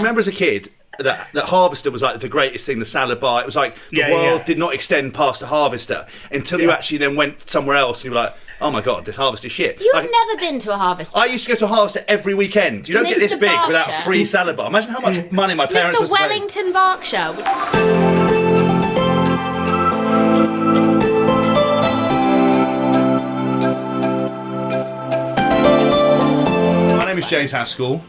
remember as a kid that Harvester was like the greatest thing, the salad bar? It was like the world did not extend past a Harvester until you actually then went somewhere else and you were like, oh my God, this Harvester shit. You've never been to a Harvester? I used to go to a Harvester every weekend. You don't get this big without a free salad bar. Imagine how much money my parents Mr. Wellington Berkshire. My name is James Haskell.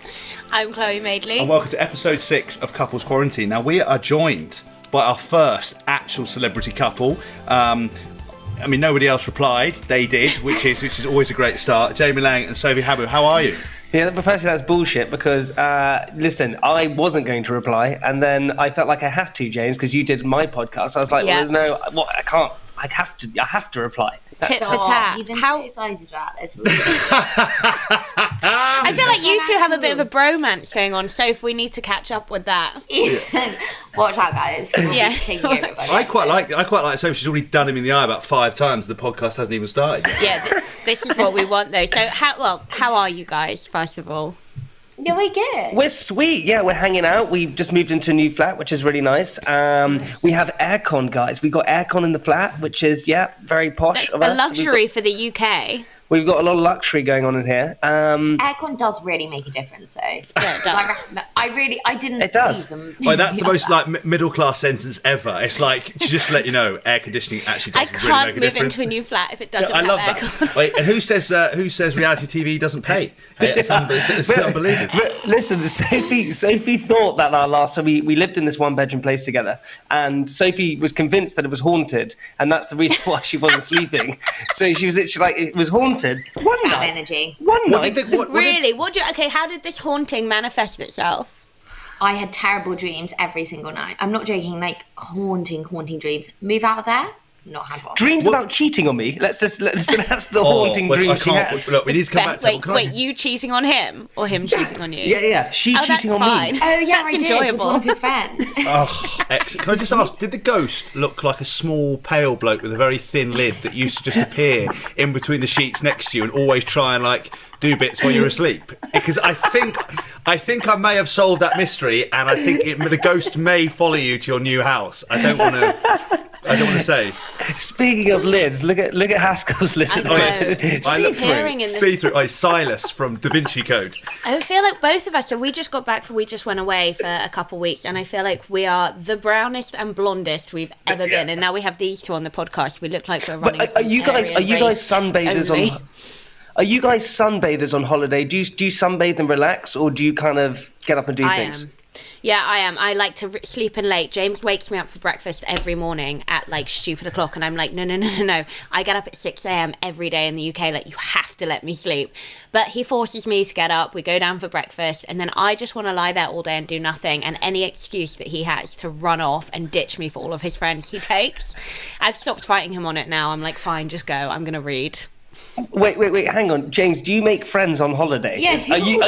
I'm Chloe Madeley. And welcome to episode 6 of Couples Quarantine. Now, we are joined by our first actual celebrity couple. Nobody else replied. They did, which is always a great start. Jamie Laing and Sophie Habboo, how are you? Yeah, but firstly, that's bullshit because, listen, I wasn't going to reply, and then I felt like I had to, James, because you did my podcast. I was like, well, there's no, I can't. I have to reply. Tit for tat. You've been so excited about this. I feel like you two have a bit of a bromance going on, so if we need to catch up with that. Watch out, guys. We'll be taking over by I quite like Sophie. She's already done him in the eye about 5 times. The podcast hasn't even started yet. Yeah, this is what we want, though. So, how are you guys, first of all? Yeah, we're good. We're sweet. Yeah, we're hanging out. We've just moved into a new flat, which is really nice. We have aircon, guys. We've got aircon in the flat, which is, very posh. That's a luxury for the UK. We've got a lot of luxury going on in here. Aircon does really make a difference, though. Yeah, it does. I didn't it does. see them. Well, that's the most middle class sentence ever. It's like, just to let you know, air conditioning actually does I really can't make a move difference. into a new flat if it doesn't I have love aircon. that. Wait, and who says reality TV doesn't pay? It's unbelievable. But listen, Sophie thought that our last, so we lived in this 1-bedroom place together, and Sophie was convinced that it was haunted, and that's the reason why she wasn't sleeping. So she was literally like, it was haunted. One night. Energy. One night. Okay, how did this haunting manifest itself? I had terrible dreams every single night. I'm not joking, like haunting dreams. Move out of there? Not had one. Dreams about cheating on me. That's the haunting dream she had. Look, we need to come back to Wait, you cheating on him or him cheating on you? Yeah. She cheating on me. Oh yeah, that's I did enjoyable. with one of his friends. Oh, excellent. Can I just ask, did the ghost look like a small, pale bloke with a very thin lid that used to just appear in between the sheets next to you and always try and do bits while you're asleep? Because I think I may have solved that mystery, and I think the ghost may follow you to your new house. I don't want to say. Speaking of lids, look at Haskell's lid. See-through. Silas from Da Vinci Code. I feel like both of us, so we just went away for a couple of weeks, and I feel like we are the brownest and blondest we've ever been, and now we have these two on the podcast. We look like we're running. But are you guys sunbathers only. on? Are you guys sunbathers on holiday? Do you sunbathe and relax, or do you kind of get up and do things? Yeah, I am. I like to sleep in late. James wakes me up for breakfast every morning at stupid o'clock, and I'm like, no. I get up at 6 a.m. every day in the UK. You have to let me sleep. But he forces me to get up. We go down for breakfast, and then I just want to lie there all day and do nothing. And any excuse that he has to run off and ditch me for all of his friends, he takes. I've stopped fighting him on it now. I'm like, fine, just go. I'm going to read. Wait, hang on. James, do you make friends on holiday? Yes, are you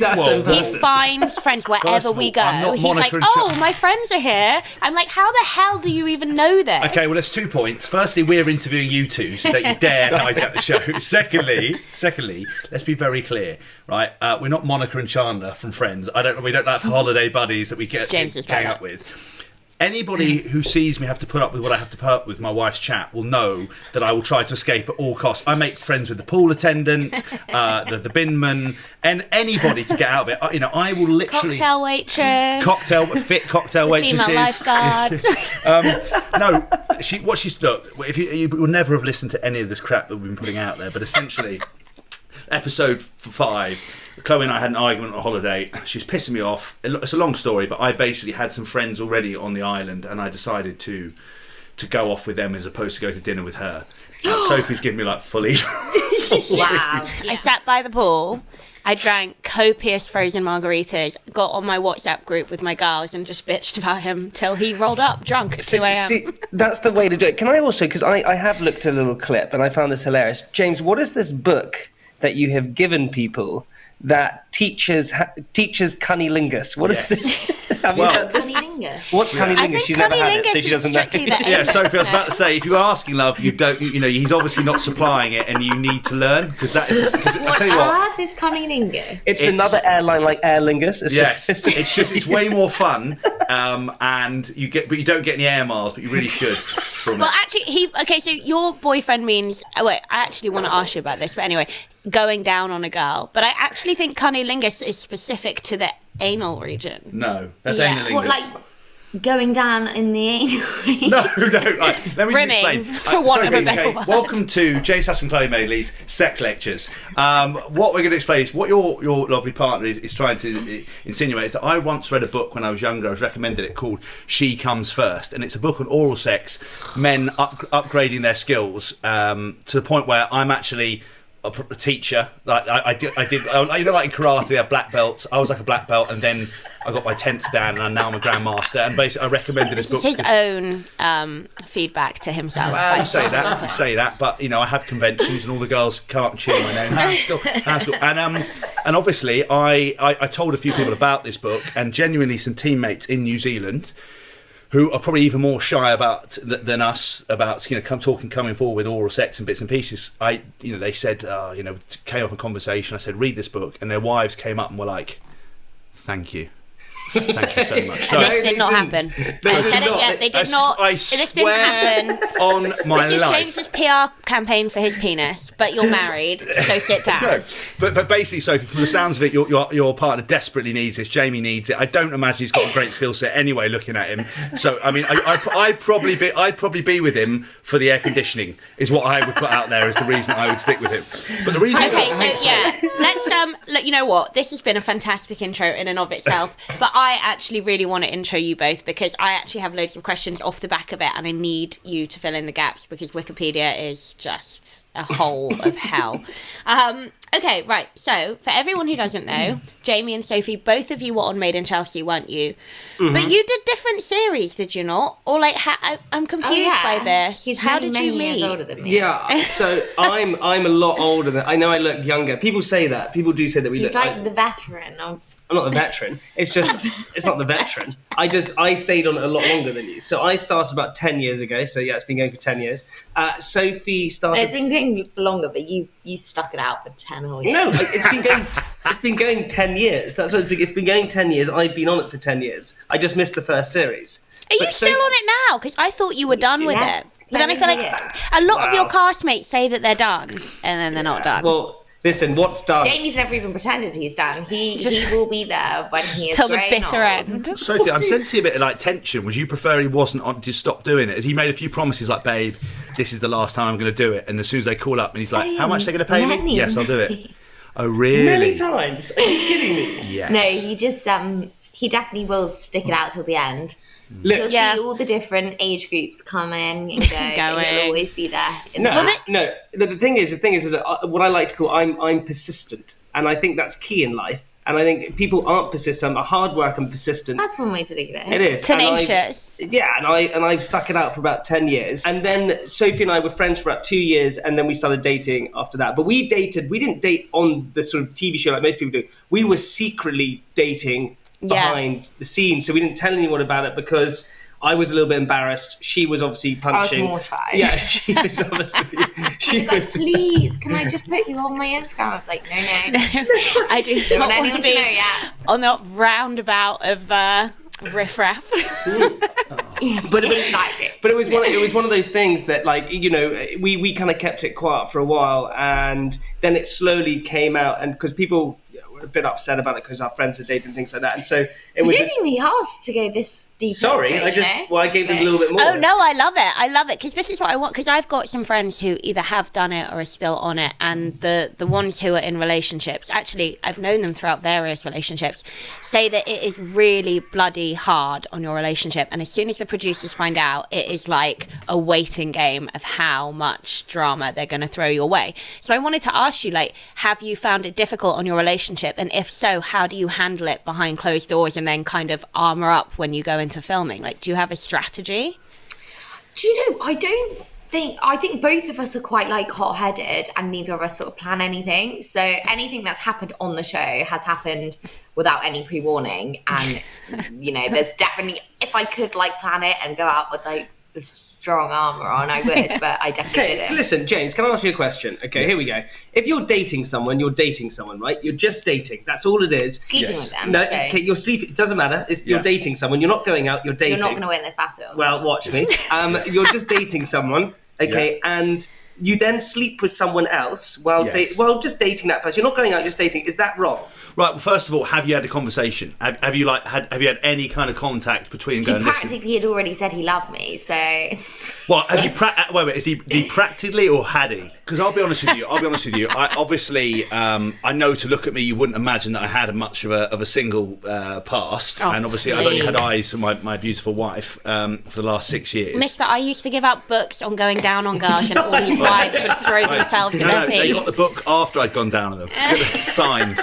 that person? He finds friends wherever we go. He's like, my friends are here. I'm like, how the hell do you even know this? Okay, well, there's 2 points. Firstly, we're interviewing you two, so don't you dare hijack the show. Secondly, let's be very clear, right? We're not Monica and Chandler from Friends. We don't have holiday buddies that we gang up with. Anybody who sees me have to put up with what I have to put up with my wife's chat will know that I will try to escape at all costs. I make friends with the pool attendant, the binman, and anybody to get out of it. I will literally cocktail waitress, cocktail waitresses, female lifeguard. Look, you will never have listened to any of this crap that we've been putting out there, but essentially, episode 5. Chloe and I had an argument on holiday. She was pissing me off. It's a long story, but I basically had some friends already on the island, and I decided to go off with them as opposed to go to dinner with her. Sophie's giving me fully. Wow! I sat by the pool. I drank copious frozen margaritas, got on my WhatsApp group with my girls and just bitched about him till he rolled up drunk at 2 a.m. See, that's the way to do it. Can I also, because I have looked at a little clip and I found this hilarious. James, what is this book that you have given people that teaches cunnilingus? What is this? Have you Well- heard this? Cunnilingus. What's I cunnilingus? think She's never had it, cunnilingus so she is doesn't know. strictly the Yeah, aim, Sophie, I was isn't about it? to say, if you're asking love, you don't, he's obviously not supplying it, and you need to learn because that is. Because I tell you what, This cunnilingus. It's It's- another airline like Aer Lingus. It's yes, just, it's way more fun, and you don't get any air miles, but you really should from Well, it. actually, okay, so your boyfriend means. Oh, wait, I actually want to ask you about this, but anyway, going down on a girl. But I actually think cunnilingus is specific to the anal region. No, that's Yeah. analingus. What, like going down in the anal? No, right. Let me just Rimming, explain. for want of a better word. Welcome to James Hass and Chloe Madeley's Sex Lectures. What we're going to explain is what your lovely partner is trying to insinuate is that I once read a book when I was younger. I was recommended it called She Comes First, and it's a book on oral sex, men upgrading their skills to the point where I'm actually a teacher. Like I did, you know, like in karate they have black belts. I was like a black belt, and then I got my 10th dan, and now I'm a grandmaster. And basically, I recommended this This book. is his own feedback to himself. Well, you say that, but you know, I have conventions, and all the girls come up and cheer my name. How's school? And obviously, I told a few people about this book, and genuinely, some teammates in New Zealand who are probably even more shy than us about coming forward with oral sex and bits and pieces. They said came up in conversation. I said, read this book, and their wives came up and were like, thank you. Thank you so much. And this did not happen. I said it yet. They did not. This didn't happen. On my This is life. James's PR campaign for his penis, but you're married, so sit down. No, but basically, Sophie, from the sounds of it, your partner desperately needs this. Jamie needs it. I don't imagine he's got a great skill set anyway. Looking at him, so I mean, I'd probably be with him for the air conditioning. Is what I would put out there as the reason I would stick with him. But the reason. Okay, so yeah, let's you know what? This has been a fantastic intro in and of itself, but I actually really want to intro you both because I actually have loads of questions off the back of it, and I need you to fill in the gaps because Wikipedia is just a hole of hell. Okay, right. So for everyone who doesn't know, Jamie and Sophie, both of you were on Made in Chelsea, weren't you? Mm-hmm. But you did different series, did you not? Or like, I'm confused by this. He's How many, did you many meet? years older than me. yeah. So I'm a lot older than. I know I look younger. People say that. People do say that we He's look like the veteran. I'm not the veteran. It's not the veteran. I stayed on it a lot longer than you. So I started about 10 years ago. So yeah, it's been going for 10 years. Sophie started. It's been going for longer, but you stuck it out for 10 whole years. No, it's been going 10 years. That's what it's been going 10 years. I've been on it for 10 years. I just missed the first series. Are you still on it now? Because I thought you were done with Yes, it. But then I feel like yes. a lot of your castmates say that they're done, and then they're not done. Well, listen, what's done? Jamie's never even pretended he's done. He will be there when he is Till the grown bitter old. end. Sophie, I'm sensing a bit of like tension. Would you prefer he wasn't on to stop doing it? Has he made a few promises like, babe, this is the last time I'm going to do it? And as soon as they call up and he's like, how much are they going to pay me? Many. Yes, I'll do it. Oh, really? Many times. Are you kidding me? Yes. No, he just he definitely will stick it out till the end. Look, You'll Yeah. see all the different age groups come in and go, and he'll always be there. In the No, back. no. The thing is that what I like to call I'm persistent, and I think that's key in life. And I think people aren't persistent. I'm a hard worker and persistent. That's one way to look at it. It is Tenacious. And I've stuck it out for about 10 years. And then Sophie and I were friends for about 2 years, and then we started dating after that. But we didn't date on the sort of TV show like most people do. We were secretly dating behind the scenes, so we didn't tell anyone about it because I was a little bit embarrassed. She was obviously punching. I was mortified. Yeah, she was obviously. He was like, please, can I just put you on my Instagram? I was like, no. I do Don't not want want anyone to to be know yet. on that roundabout of riffraff. But Exactly. But it was one of those things that, like, you know, we kind of kept it quiet for a while, and then it slowly came out, and because people were a bit upset about it because our friends had dated and things like that, and so it I was. don't think they asked to go this deep. Sorry, into it, I gave them a little bit more. Oh no, I love it because this is what I want, because I've got some friends who either have done it or are still on it, and the ones who are in relationships, actually I've known them throughout various relationships, say that it is really bloody hard on your relationship, and as soon as the producers find out, it is like a waiting game of how much drama they're going to throw your way. So I wanted to ask you, like, have you found it difficult on your relationship, and if so, how do you handle it behind closed doors and then kind of armor up when you go into filming? Like, do you have a strategy? Do you know, I don't I think both of us are quite like hot-headed, and neither of us sort of plan anything. So anything that's happened on the show has happened without any pre-warning. And there's definitely, if I could like plan it and go out with like the strong armor on, I would, but I definitely didn't. Listen, James, can I ask you a question? Okay, Yes. Here we go. If you're dating someone, right? You're just dating. That's all it is. Sleeping with them. No, so okay, you're sleeping. It doesn't matter. You're dating someone. You're not going out. You're dating. you're not going to win this battle. Well, watch me. You're just dating someone, okay, and you then sleep with someone else while just dating that person. You're not going out, just dating. Is that wrong? Right. Well, first of all, have you had a conversation? Have you had any kind of contact between? He practically had already said he loved me, so. Well, has he? Wait. Is he practically or had he? Because I'll be honest with you. I obviously, I know to look at me, you wouldn't imagine that I had much of a single past, and obviously I've only had eyes for my beautiful wife for the last 6 years. Mister, I used to give out books on going down on girls, and all these wives would throw themselves in their feet. They got the book after I'd gone down on them, signed.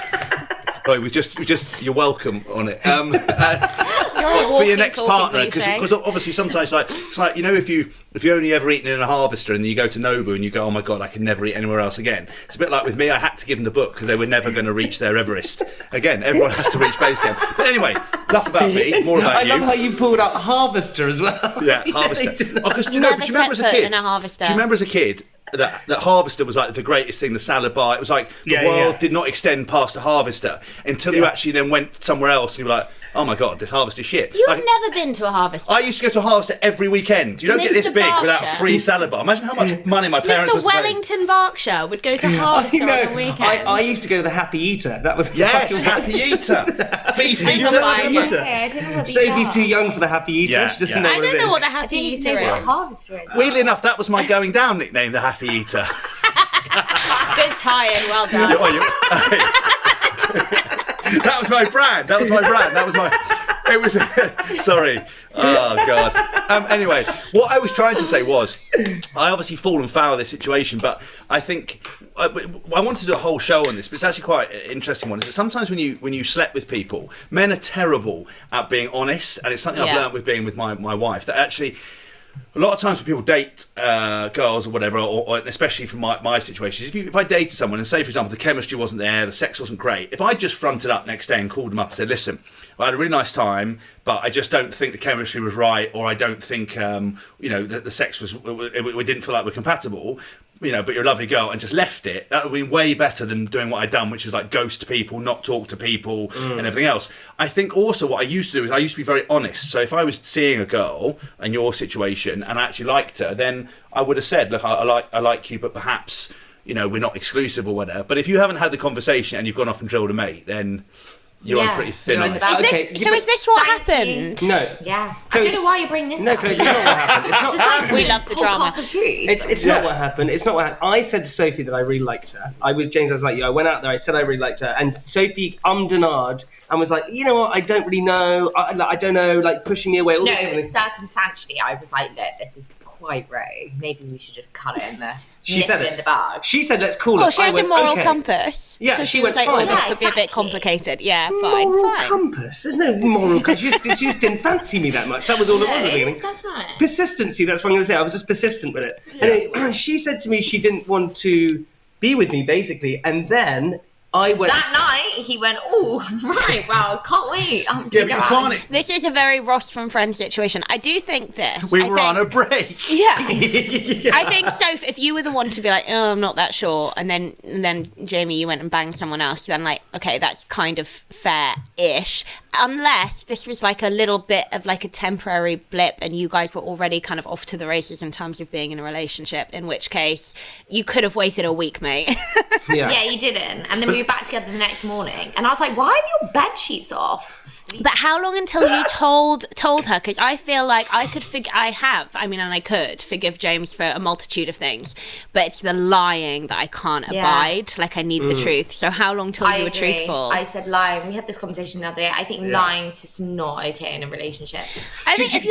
Oh, it was just you're welcome on it. For your next partner, because obviously sometimes it's like if you only ever eaten in a Harvester and then you go to Nobu and you go, oh my god, I can never eat anywhere else again. It's a bit like with me. I had to give them the book because they were never going to reach their Everest. Again, everyone has to reach base camp. But anyway, enough about me. More about you. I love how you pulled out Harvester as well. Yeah, Harvester. Because do you remember as a kid? Do you remember as a kid? That Harvester was like the greatest thing, the salad bar. It was like the world did not extend past a Harvester until you actually then went somewhere else and you were like, oh my god, this Harvester shit. You've never been to a Harvester. I used to go to a Harvester every weekend. You don't get this big without a free salad bar. Imagine how much money my parents Mr. Wellington Berkshire would go to Harvester on the weekend. I used to go to the Happy Eater. That was Happy Eater, beef eater. Sophie's too young for the Happy Eater. Yeah, she doesn't know I what it don't know is. what the Happy Eater is. Harvester is. Weirdly enough, that was my going down nickname, the Happy Eater. Good tie-in, well done. That was my brand. It was. Sorry. Oh god. Anyway, what I was trying to say was, I obviously fallen foul of this situation, but I think I wanted to do a whole show on this, but it's actually quite an interesting one. Is that sometimes when you slept with people, men are terrible at being honest, and it's something I've learned with being with my wife, that actually. A lot of times when people date girls or whatever, or especially from my situation, if I dated someone and say, for example, the chemistry wasn't there, the sex wasn't great, if I just fronted up next day and called them up and said, listen, I had a really nice time, but I just don't think the chemistry was right, or I don't think, the sex was, we didn't feel like we're compatible, but you're a lovely girl, and just left it, that would be way better than doing what I'd done, which is like ghost people, not talk to people, and everything else. I think also what I used to do is I used to be very honest. So if I was seeing a girl in your situation and I actually liked her, then I would have said, look, I like you, but perhaps, we're not exclusive or whatever. But if you haven't had the conversation and you've gone off and drilled a mate, then you're on pretty thin ice. Is this what happened? No. Yeah. I don't know why you bring this up. No, it's not what happened. It's not. We love the drama. It's not what happened. It's not what happened. I said to Sophie that I really liked her. I was like, I went out there, I said I really liked her, and Sophie ummed and ahed and was like, you know what, I don't really know. I don't know, like pushing me away. No, it was circumstantially. I was like, look, this is quite rogue. Maybe we should just cut it in the. She said it in the bag. She said, let's call it. Oh, she has a moral compass. Yeah, so she was like, this could be a bit complicated. Yeah, fine. Moral compass? There's no moral compass. She just didn't fancy me that much. That was all it was at the beginning. That's not it. Persistency, that's what I'm going to say. I was just persistent with it. Yeah. And she said to me she didn't want to be with me, basically. And then I went... That night, he went, oh, right, wow, can't wait. But you can't... This is a very Ross from Friends situation. I do think this. We were on a break. Yeah. I think, Soph, if you were the one to be like, oh, I'm not that sure, and then Jamie, you went and banged someone else, then like, okay, that's kind of fair-ish. Unless this was like a little bit of like a temporary blip and you guys were already kind of off to the races in terms of being in a relationship, in which case you could have waited a week, mate. Yeah, you didn't. And then we were back together the next morning. And I was like, why are your bed sheets off? But how long until you told her? Because I feel like I could forgive James for a multitude of things, but it's the lying that I can't abide. Like I need the truth. So how long till you were truthful? I said lying. We had this conversation the other day. I think lying's just not okay in a relationship. I think if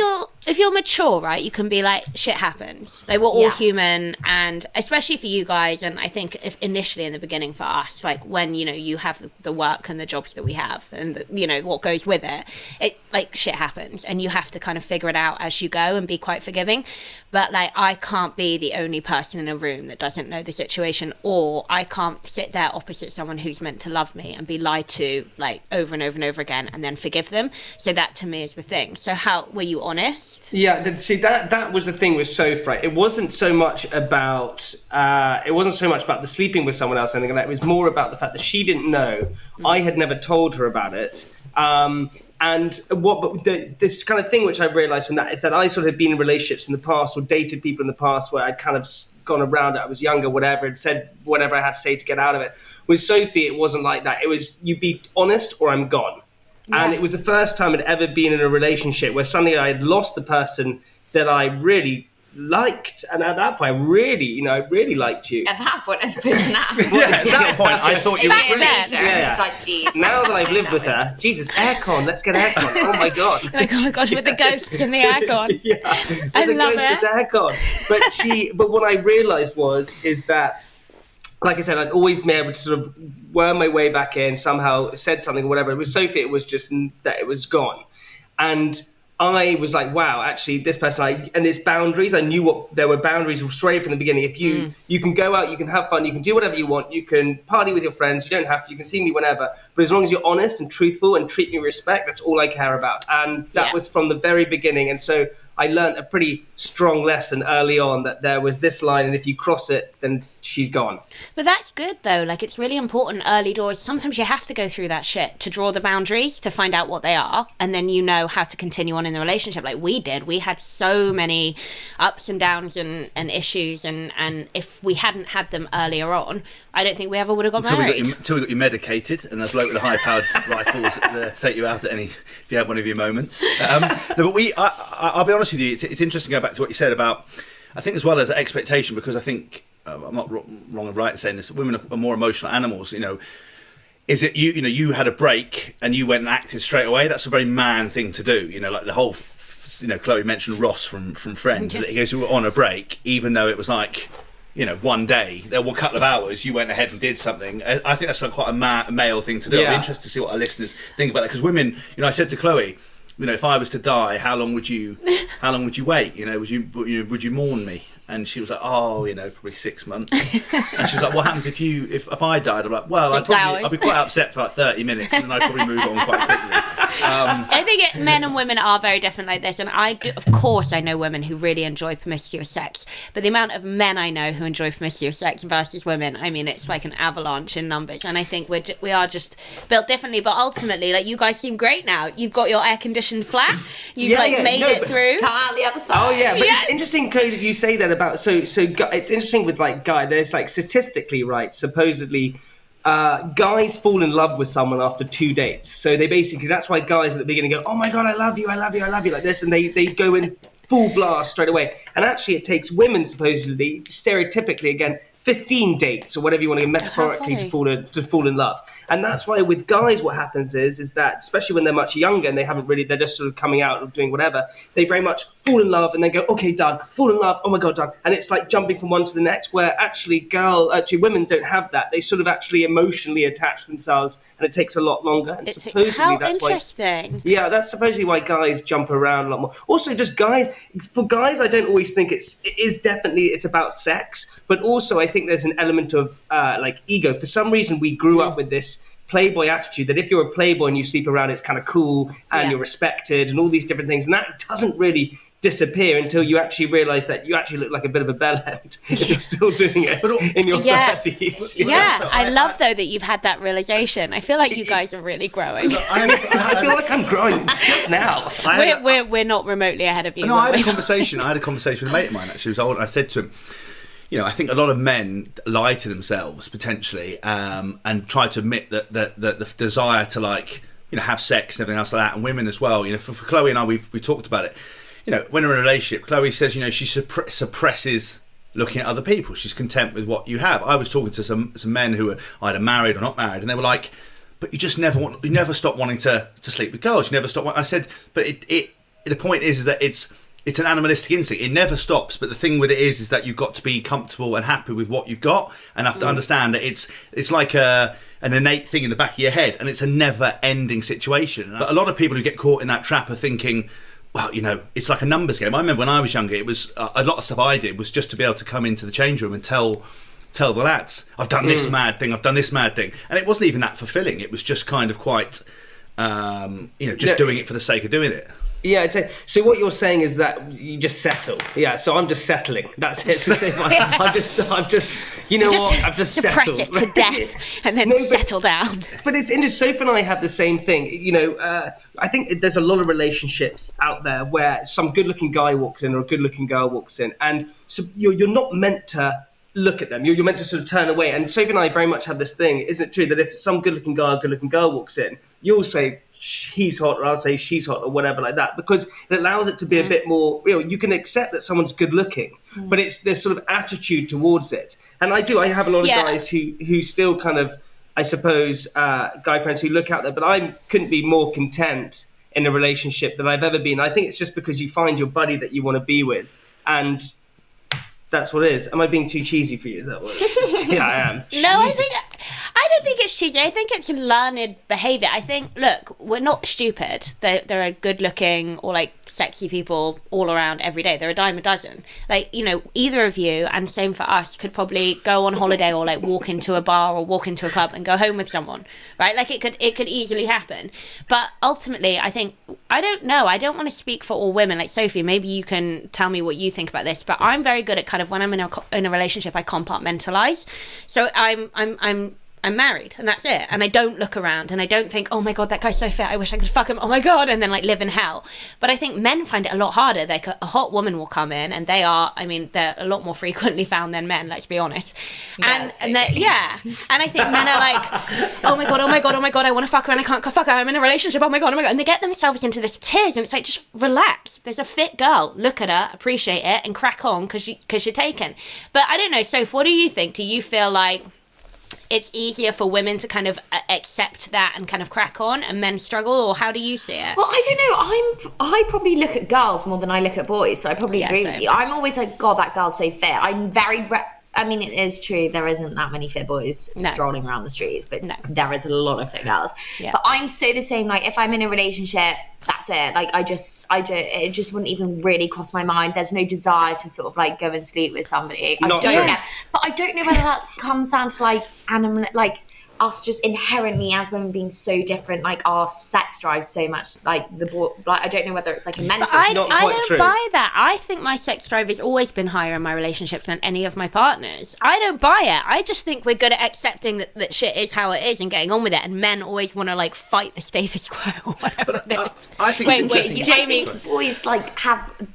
you're mature, right, you can be like, shit happens. Like we're all human, and especially for you guys, and I think if initially in the beginning for us, like when you have the work and the jobs that we have, and what goes goes with it. It like shit happens, and you have to kind of figure it out as you go and be quite forgiving. But like, I can't be the only person in a room that doesn't know the situation, or I can't sit there opposite someone who's meant to love me and be lied to like over and over and over again and then forgive them. So that to me is the thing. So how were you honest? Yeah, see, that was the thing with Sophie. Right? It wasn't so much about the sleeping with someone else or anything like that. It was more about the fact that she didn't know. I had never told her about it. This kind of thing which I realised from that is that I sort of had been in relationships in the past or dated people in the past where I'd kind of gone around it. I was younger, whatever, and said whatever I had to say to get out of it. With Sophie, it wasn't like that. It was, you be honest or I'm gone. Yeah. And it was the first time I'd ever been in a relationship where suddenly I had lost the person that I really liked, and at that point, I really liked you. At that point, I suppose now. At that point, I thought you were brilliant. It's like, geez, now that I've lived with her, Jesus, aircon, let's get aircon. Oh my god! Like, oh my gosh, with the ghosts and the aircon. There's a ghost, there's aircon. But what I realised is that, like I said, I'd always been able to sort of worm my way back in, somehow said something or whatever. With Sophie, it was just that it was gone, and I was like, wow, actually, this person, and its boundaries, I knew there were boundaries straight from the beginning. If you can go out, you can have fun, you can do whatever you want, you can party with your friends, you don't have to, you can see me whenever. But as long as you're honest and truthful and treat me with respect, that's all I care about. And that was from the very beginning. And so I learned a pretty strong lesson early on that there was this line, and if you cross it, then she's gone. But that's good though. Like, it's really important early doors. Sometimes you have to go through that shit to draw the boundaries, to find out what they are, and then you know how to continue on in the relationship. Like we did. We had so many ups and downs and issues, and if we hadn't had them earlier on, I don't think we ever would have got married. Until we got you medicated, and a bloke with a high-powered rifle to take you out at any, if you had one of your moments. No, but I'll be honest with you, it's interesting to go back to what you said about, I think as well as expectation, because I think, I'm not wrong and right in saying this, women are more emotional animals, Is it you had a break and you went and acted straight away? That's a very man thing to do, like the whole, Chloe mentioned Ross from Friends, that he goes, we were on a break, even though it was like, one day, there were a couple of hours, you went ahead and did something. I think that's quite a male thing to do. Yeah. I'm interested to see what our listeners think about that, because women, I said to Chloe, if I was to die, how long would you wait? Would you mourn me? And she was like, probably 6 months. And she was like, what happens if I died? I'm like, well, I'd be quite upset for like 30 minutes, and then I'd probably move on quite quickly. I think men and women are very different like this, and of course I know women who really enjoy promiscuous sex, but the amount of men I know who enjoy promiscuous sex versus women, I mean, it's like an avalanche in numbers, and I think we are just built differently. But ultimately, like, you guys seem great now. You've got your air-conditioned flat. You've made it through. Come out the other side. Oh yeah, but it's interesting, Chloe, that you say that about so it's interesting with like guy. There's like statistically, right? Supposedly, guys fall in love with someone after 2 dates. So they basically, that's why guys at the beginning go, oh my god, I love you, like this, and they go in full blast straight away. And actually, it takes women supposedly, stereotypically again, 15 dates or whatever you want to metaphorically to fall in love. And that's why with guys what happens is that, especially when they're much younger and they're just sort of coming out or doing whatever, they very much fall in love and then go, okay, done, fall in love, oh my god, done. And it's like jumping from one to the next, where actually women don't have that. They sort of actually emotionally attach themselves, and it takes a lot longer. And how interesting. That's supposedly why guys jump around a lot more. Also, just for guys, I don't always think it's about sex, but also I think there's an element of like ego. For some reason, we grew up with this playboy attitude that if you're a playboy and you sleep around, it's kind of cool and you're respected and all these different things. And that doesn't really disappear until you actually realise that you actually look like a bit of a bellend if you're still doing it in your 30s. Yeah, I love though that you've had that realization. I feel like you guys are really growing. I feel like I'm growing just now. We're not remotely ahead of you. No, I had a conversation with a mate of mine actually who's old, and I said to him, I think a lot of men lie to themselves potentially, and try to admit that the desire to have sex and everything else like that, and women as well. For Chloe and I, we talked about it. When we're in a relationship, Chloe says, she suppresses looking at other people. She's content with what you have. I was talking to some men who were either married or not married, and they were like, "But you never stop wanting to sleep with girls. You never stop." I said, "But the point is that it's it's an animalistic instinct. It never stops. But the thing with it is that you've got to be comfortable and happy with what you've got, and have to understand that it's like an innate thing in the back of your head, and it's a never-ending situation. But a lot of people who get caught in that trap are thinking, well, it's like a numbers game. I remember when I was younger, it was a lot of stuff I did was just to be able to come into the change room and tell the lads, I've done this mad thing, I've done this mad thing. And it wasn't even that fulfilling. It was just kind of quite, just doing it for the sake of doing it. Yeah, so what you're saying is that you just settle. Yeah, so I'm just settling. That's it. So I've just I've just suppress settled. it to death and then settle down. But it's interesting. Sophie and I have the same thing. I think there's a lot of relationships out there where some good-looking guy walks in or a good-looking girl walks in, and so you're not meant to look at them. You're meant to sort of turn away. And Sophie and I very much have this thing. Isn't it true that if some good-looking guy or good-looking girl walks in, you'll say he's hot, or I'll say she's hot, or whatever like that, because it allows it to be a bit more, you can accept that someone's good looking, but it's this sort of attitude towards it. And I have a lot of guys who still kind of, I suppose, guy friends who look out there, but I couldn't be more content in a relationship than I've ever been. I think it's just because you find your buddy that you want to be with, and that's what it is. Am I being too cheesy for you? Is that what it is? Yeah, I am. No, I don't think it's cheesy. I think it's learned behaviour. I think, look, we're not stupid. There are good-looking or like sexy people all around every day. They're a dime a dozen. Like, either of you, and same for us, could probably go on holiday or like walk into a bar or walk into a club and go home with someone, right? Like it could easily happen. But ultimately, I think, I don't know. I don't want to speak for all women. Like Sophie, maybe you can tell me what you think about this. But I'm very good at kind of when I'm in a relationship, I compartmentalise. So I'm married and that's it. And I don't look around and I don't think, oh my God, that guy's so fit, I wish I could fuck him. Oh my God. And then like live in hell. But I think men find it a lot harder. Like a hot woman will come in and they're a lot more frequently found than men, let's be honest. And and I think men are like, oh my God, I want to fuck her and I can't fuck her. I'm in a relationship. Oh my God. And they get themselves into this tears and it's like, just relax. There's a fit girl. Look at her, appreciate it and crack on because you're taken. But I don't know, Soph, what do you think? Do you feel like it's easier for women to kind of accept that and kind of crack on, and men struggle, or how do you see it? Well, I don't know. I probably look at girls more than I look at boys, so I probably agree with you. I'm always like, God, that girl's so fit. I'm very... it is true, there isn't that many fit boys strolling around the streets, but there is a lot of fit girls. Yeah. But I'm so the same, like, if I'm in a relationship, that's it. Like, it just wouldn't even really cross my mind. There's no desire to sort of, like, go and sleep with somebody. But I don't know whether that comes down to, like, us just inherently as women being so different, like our sex drive so much, like I don't know whether it's like a mental. But I don't buy that. I think my sex drive has always been higher in my relationships than any of my partners. I don't buy it. I just think we're good at accepting that shit is how it is and getting on with it. And men always want to like fight the status quo or whatever it is. I think Jamie. I think boys like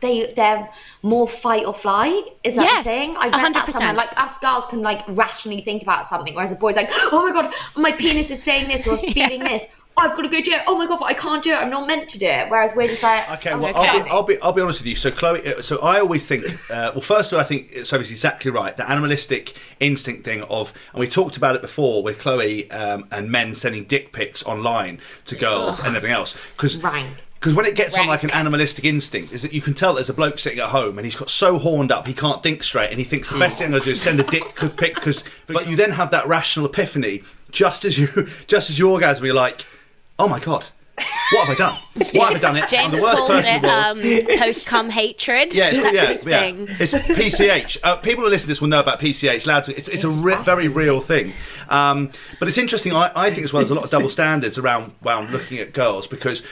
they're more fight or flight. Is that the thing? I've read that somewhere. Like us girls can like rationally think about something, whereas a boy's like, oh my God, my penis is saying this or feeling this. I've got to go do it. Oh my God, but I can't do it. I'm not meant to do it. Whereas we're just like, okay. I'll be honest with you. So Chloe, so I always think. Well, first of all, I think Sophie's exactly right. The animalistic instinct thing of, and we talked about it before with Chloe and men sending dick pics online to girls and everything else. Because when it gets on like an animalistic instinct, is that you can tell there's a bloke sitting at home and he's got so horned up he can't think straight, and he thinks the best thing I'm going to do is send a dick pic. But you then have that rational epiphany just as you orgasm, you're like, oh my God, what have I done? Why have I done it? James I'm the worst calls person in the world. Post-cum hatred. Yeah, That's his thing. It's PCH. People who listen to this will know about PCH, lads. It's a very real thing. But it's interesting. I think as well, there's a lot of double standards around looking at girls, because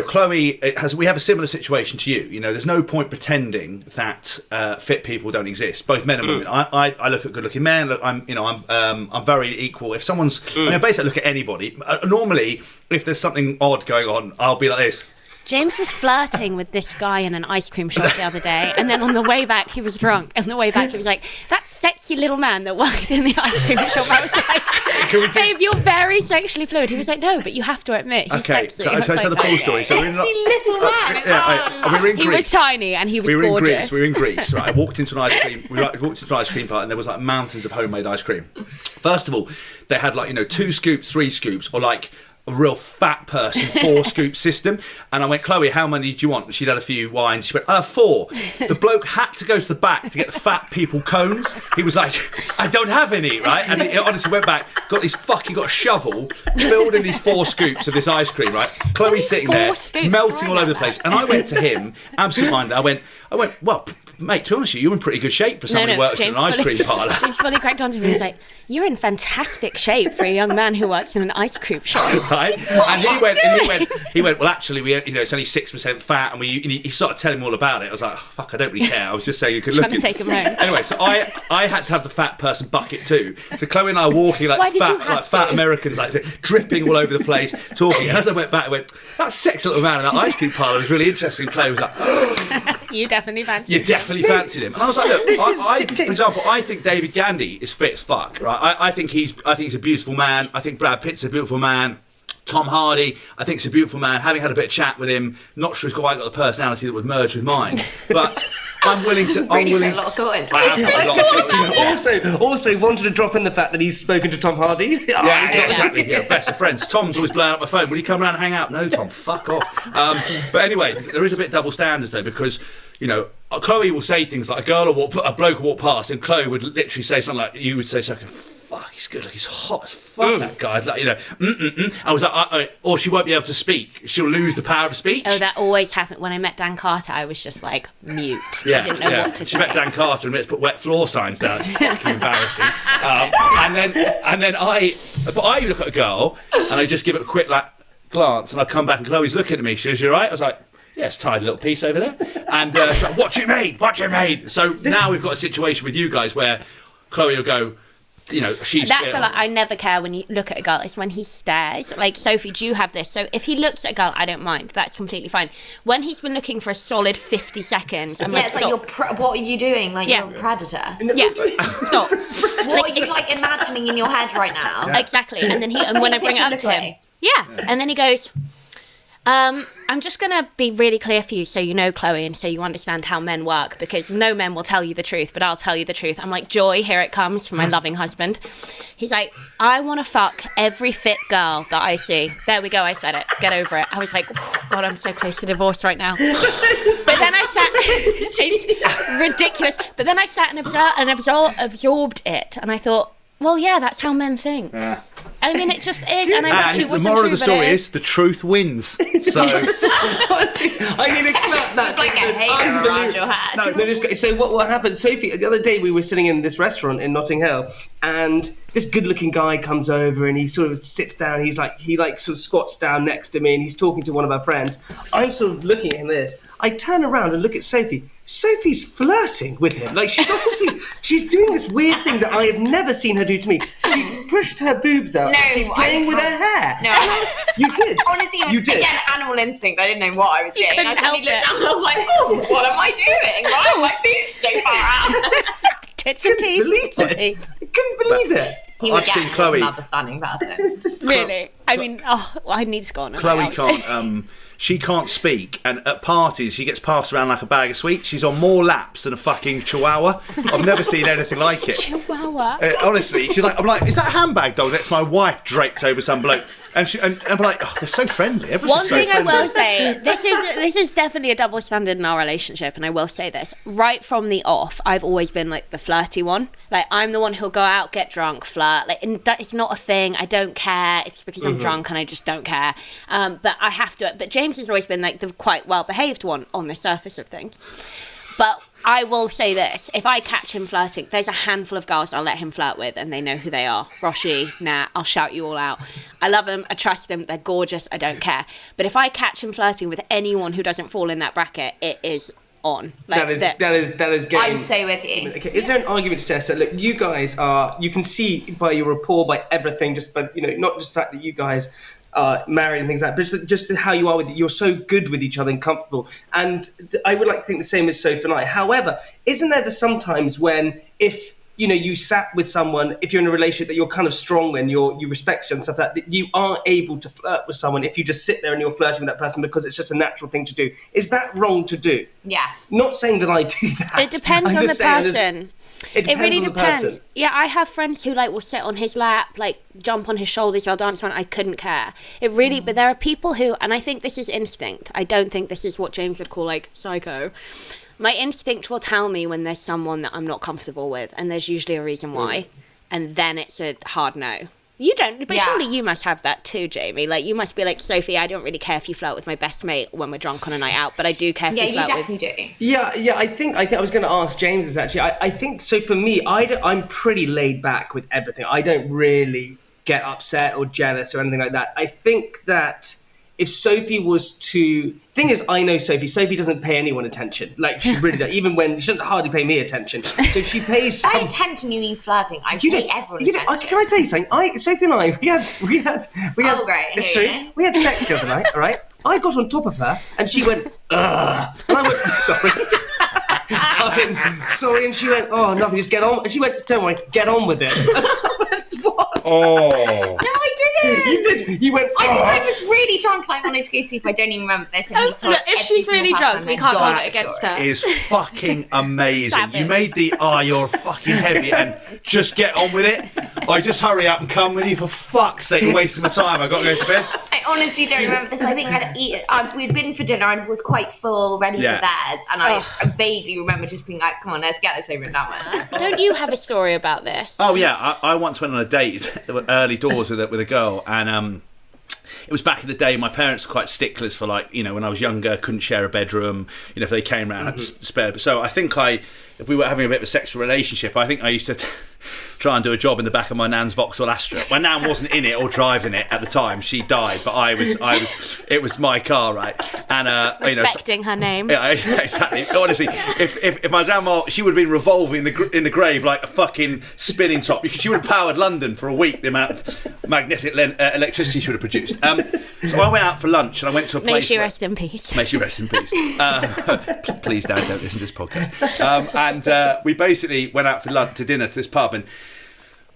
Chloe we have a similar situation to you. There's no point pretending that fit people don't exist, both men and women. I look at good-looking men. Look, I'm very equal. If someone's, basically look at anybody. Normally, if there's something odd going on, I'll be like this. James was flirting with this guy in an ice cream shop the other day, and then on the way back he was drunk, and the way back he was like, that sexy little man that worked in the ice cream shop. I was like, babe, you're very sexually fluid. He was like, no, but you have to admit he's sexy. Okay, so the full story. So sexy little man. We were in Greece. He was tiny and he was gorgeous. We were in Greece, right? I walked into an ice cream. We walked into an ice cream park, and there was like mountains of homemade ice cream. First of all, they had like 2 scoops, 3 scoops, or like a real fat person 4-scoop system. And I went, Chloe, how many do you want? She'd had a few wines. She went, I have 4. The bloke had to go to the back to get the fat people cones. He was like, I don't have any, right? And he honestly went back, got a shovel, filled in these 4 scoops of this ice cream, right? Chloe's sitting there, melting all over the place. And I went to him, absent-minded, I went, well, mate, to be honest with you, you're in pretty good shape for someone who works in an ice cream parlour. James fully cracked onto me and was like, you're in fantastic shape for a young man who works in an ice cream shop. Right? And he went, well, actually, it's only 6% fat. And he started telling me all about it. I was like, oh, fuck, I don't really care. I was just saying you could look trying to take him home. Anyway, so I had to have the fat person bucket too. So Chloe and I are walking like fat Americans, like dripping all over the place, talking. And as I went back, I went, that sexy little man in that ice cream parlour was really interesting. Chloe was like, you definitely fancied him. You definitely fancied him. And I was like, look, for example, I think David Gandy is fit as fuck, right? I think he's a beautiful man. I think Brad Pitt's a beautiful man. Tom Hardy, I think, is a beautiful man. Having had a bit of chat with him, not sure he's quite got the personality that would merge with mine. But I'm willing to. Really put a lot of thought into it. Also wanted to drop in the fact that he's spoken to Tom Hardy. Exactly. Yeah, best of friends. Tom's always blowing up my phone. Will you come around and hang out? No, Tom, fuck off. But anyway, there is a bit double standards though, because Chloe will say things like a bloke will walk past, and Chloe would literally say something like, you would say something, fuck, he's good, he's hot as fuck, that guy. Like, I was like, or she won't be able to speak. She'll lose the power of speech. Oh, that always happened. When I met Dan Carter, I was just like, mute. Yeah, I didn't know what to say. She met Dan Carter and we had to put wet floor signs down. It's fucking embarrassing. And then I look at a girl and I just give it a quick glance and I come back and Chloe's looking at me. She goes, you all right? I was like, yes, tidy little piece over there. And she's like, what you made? So now we've got a situation with you guys where Chloe will go, I never care when you look at a girl. It's when he stares. Like, Sophie, do you have this? So if he looks at a girl, I don't mind. That's completely fine. When he's been looking for a solid 50 seconds, I'm it's like what are you doing? Like, you're a predator. Yeah, stop. What are you imagining in your head right now? Yeah. Exactly. And then when I bring it up to him, and then he goes, I'm just going to be really clear for you so you know, Chloe, and so you understand how men work, because no men will tell you the truth, but I'll tell you the truth. I'm like, joy, here it comes from my loving husband. He's like, I want to fuck every fit girl that I see. There we go, I said it. Get over it. I was like, oh, God, I'm so close to divorce right now. But then I sat, it's ridiculous. But then I sat and absorbed it, and I thought, well, yeah, that's how men think. Yeah. I mean, it just is, and I wish it wasn't the moral true, of the story is the truth wins. So I need to clap that. Like a hater around your head. So what happened, Sophie? The other day we were sitting in this restaurant in Notting Hill, and this good-looking guy comes over and he sort of sits down. He sort of squats down next to me, and he's talking to one of our friends. I'm sort of looking at this. I turn around and look at Sophie. Sophie's flirting with him. Like, she's doing this weird thing that I have never seen her do to me. She's pushed her boobs out. No, she's playing with her hair. No, you did. Honestly, you did. Again, animal instinct. I didn't know what I was doing. Couldn't help looked down and I was like, oh, what am I doing? Why are my boobs so far out? Tits and teeth. I couldn't believe it. I've seen Chloe. Another stunning person. Really? I mean, I need to go on. Chloe can't. She can't speak, and at parties she gets passed around like a bag of sweets. She's on more laps than a fucking chihuahua. I've never seen anything like it. Chihuahua. Honestly, I'm like, is that a handbag dog? That's my wife draped over some bloke. And I'm like, oh, they're so friendly. One thing I will say, this is definitely a double standard in our relationship, and I will say this. Right from the off, I've always been like the flirty one. Like, I'm the one who'll go out, get drunk, flirt. Like, and it's not a thing. I don't care. It's because I'm drunk and I just don't care. But I have to. But James has always been like the quite well-behaved one on the surface of things. But I will say this, if I catch him flirting, there's a handful of girls I'll let him flirt with and they know who they are. Roshi, nah, I'll shout you all out. I love them, I trust them, they're gorgeous, I don't care. But if I catch him flirting with anyone who doesn't fall in that bracket, it is on. Like, that is game. I'm so with you. Okay, is there an argument to say that, look, you guys are, you can see by your rapport, by everything, just by, not just the fact that you guys married and things like that, but just how you are with it. You're so good with each other and comfortable. And I would like to think the same as Sophie and I. However, isn't there just sometimes when if you sat with someone, if you're in a relationship that you're kind of strong in, you respect each other and stuff like that you aren't able to flirt with someone if you just sit there and you're flirting with that person because it's just a natural thing to do. Is that wrong to do? Yes. Not saying that I do that. It depends on the person. It really depends. Person. Yeah, I have friends who like will sit on his lap, like jump on his shoulders while dancing around. I couldn't care. It really, but there are people who, and I think this is instinct. I don't think this is what James would call like psycho. My instinct will tell me when there's someone that I'm not comfortable with, and there's usually a reason why, and then it's a hard no. You don't, but surely you must have that too, Jamie. Like, you must be like, Sophie, I don't really care if you flirt with my best mate when we're drunk on a night out, but I do care if you flirt with... Yeah, you definitely do. Yeah, I think I was going to ask James this, actually. I think, so for me, I'm pretty laid back with everything. I don't really get upset or jealous or anything like that. I think that if Sophie was to... Thing is, I know Sophie. Sophie doesn't pay anyone attention. Like, she really doesn't. Even when... She doesn't hardly pay me attention. So if she pays... By attention, you mean flirting. I pay everyone attention. Can I tell you something? Sophie and I, we had... Oh, great. It's true. We had sex the other night, all right? I got on top of her, and she went, ugh. And I went, sorry. I went, sorry, and she went, oh, nothing, just get on. And she went, don't worry, get on with it. What? Oh. No, I didn't. You did. You went, I think I was really drunk and I wanted to go to sleep. I don't even remember this. And he's told Look, if she's really drunk, we can't hold it against her. Is fucking amazing. Savage. You made the you're fucking heavy and just get on with it. I just hurry up and come with you, for fuck's sake. You're wasting my time. I got to go to bed. I honestly don't remember this. I think we'd been for dinner and was quite full, ready for bed. And I vaguely remember just being like, come on, let's get this over and done with. Don't you have a story about this? Oh, yeah. I once went on a date, early doors with a girl, and it was back in the day. My parents were quite sticklers for, like, you know, when I was younger, couldn't share a bedroom. You know, if they came around, I had to spare. So I think if we were having a bit of a sexual relationship, I think I used to try and do a job in the back of my nan's Vauxhall Astra. My nan wasn't in it or driving it at the time; she died. But I was. It was my car, right? And respecting her name. Yeah, exactly. Honestly, if my grandma, she would have been revolving in the grave like a fucking spinning top. She would have powered London for a week. The amount of magnetic electricity she would have produced. So I went out for lunch and I went to a place. May she rest in peace. May she rest in peace. Please, Dad, don't listen to this podcast. And we basically went out for lunch, to dinner, to this pub, and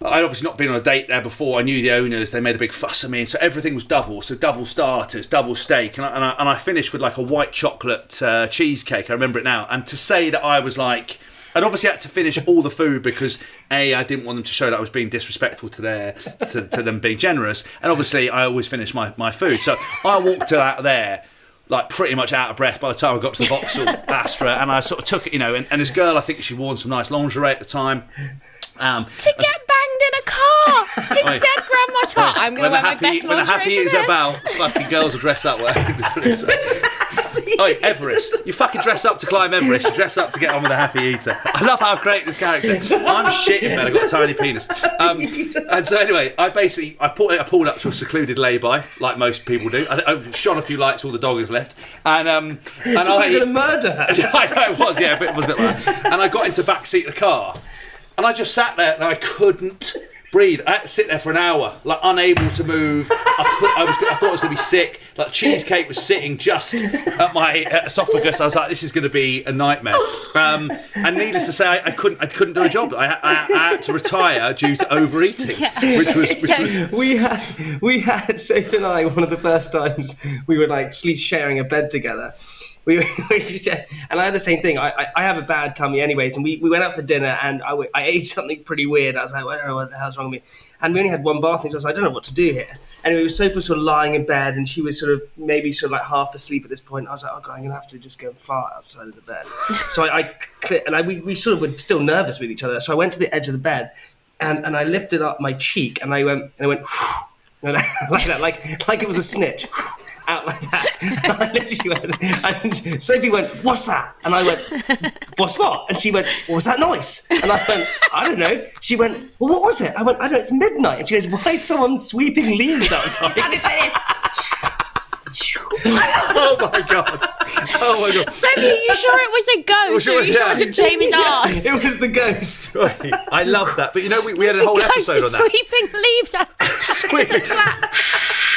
I'd obviously not been on a date there before. I knew the owners. They made a big fuss of me, and so everything was double. So double starters, double steak, and I finished with like a white chocolate cheesecake. I remember it now. And to say that I was like, I'd obviously had to finish all the food because I didn't want them to show that I was being disrespectful to them being generous, and obviously I always finish my food. So I walked out of there like pretty much out of breath by the time I got to the Vauxhall Astra, and I sort of took it, you know, and this girl, I think she'd worn some nice lingerie at the time. To get banged in a car! His dead grandma's car! I'm going to wear my best lingerie. When the happy is about, fucking girls will dress up well. Oh, Everest. You fucking dress up to climb Everest. You dress up to get on with a happy eater. I love how I created this character. I'm shitting, man. I've got a tiny penis. And so anyway, I pulled up to a secluded lay-by, like most people do. I shone a few lights, all the doggers left. And I was going to murder her. I know it was, yeah, it was a bit like that. And I got into the back seat of the car, and I just sat there and I couldn't breathe. I had to sit there for an hour, like unable to move. I thought I was going to be sick. Like cheesecake was sitting just at my esophagus. I was like, this is going to be a nightmare. And needless to say, I couldn't do a job. I had to retire due to overeating, which was we had Sophie and I, one of the first times we were like sleep sharing a bed together. And I had the same thing. I have a bad tummy anyways, and we went out for dinner, and I ate something pretty weird. I was like, I don't know what the hell's wrong with me. And we only had one bathroom, so I was like, I don't know what to do here. Anyway, Sophie was sort of lying in bed, and she was sort of like half asleep at this point. I was like, oh God, I'm going to have to just go and fart outside of the bed. So we sort of were still nervous with each other. So I went to the edge of the bed, and I lifted up my cheek, and I went like that, like it was a snitch. Out like that. And I literally went, and Sophie went, what's that? And I went, what's what? And she went, what was that noise? And I went, I don't know. She went, well, what was it? I went, I don't know, it's midnight. And she goes, why is someone sweeping leaves outside? Oh my god! Oh my god! Sophie, are you sure it was a ghost? Are you sure it wasn't Jamie's arse? It was the ghost. Right. I love that. But you know, we had a whole episode on that. Sweeping leaves out. Sweeping.